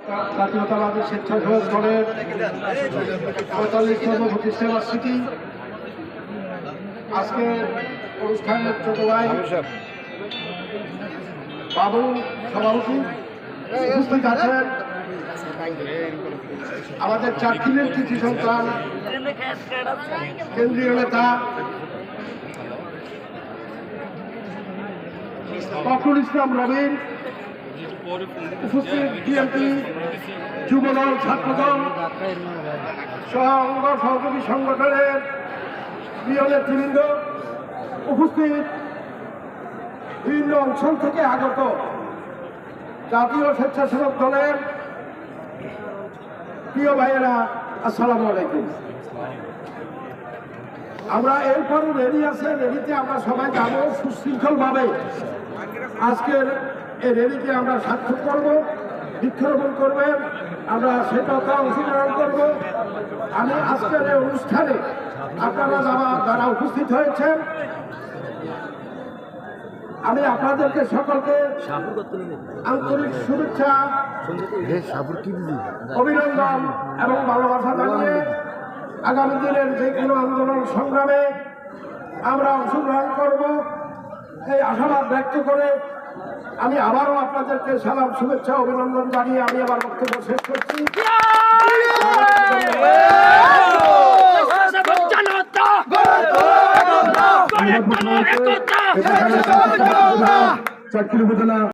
জাতীয়তাবাদী স্বেচ্ছাসেবক দলের ৪৫তম প্রতিষ্ঠা বার্ষিকী। আজকে অনুষ্ঠানের ছোট ভাই বাবু সভাপতি উপস্থিত আছেন, আমাদের চারটিনের কৃষি সন্তান কেন্দ্রীয় নেতা ফখরুল ইসলাম রবিন, উপস্থিত বিএনপি যুবদল ছাত্রদল সহ অঙ্গ সহযোগী সংগঠনের প্রিয় নেতৃবৃন্দ, উপস্থিত বিভিন্ন অঞ্চল থেকে আগত জাতীয় স্বেচ্ছাসেবক দলের প্রিয় ভাইয়েরা, আসসালামু আলাইকুম। আমরা এরপরও রেডি আছে, রেডিতে আমরা সবাই যাবো সুশৃঙ্খলভাবে। আজকের এই রেলিতে আমরা সার্থক করব, বৃক্ষরোপণ করবেন, আমরা সেটাতে অংশগ্রহণ করব। আমি আজকের এই অনুষ্ঠানে আপনারা যারা উপস্থিত হয়েছেন, আমি আপনাদেরকে সকলকে আন্তরিক শুভেচ্ছা, অভিনন্দন এবং ভালোবাসা জানিয়ে আগামী দিনের যে কোনো আন্দোলন সংগ্রামে আমরা অংশগ্রহণ করব এই আশাবাদ ব্যক্ত করে আমি আবারও আপনাদেরকে সালাম, শুভেচ্ছা, অভিনন্দন জানিয়ে আমি আমার বক্তব্য শেষ করছি।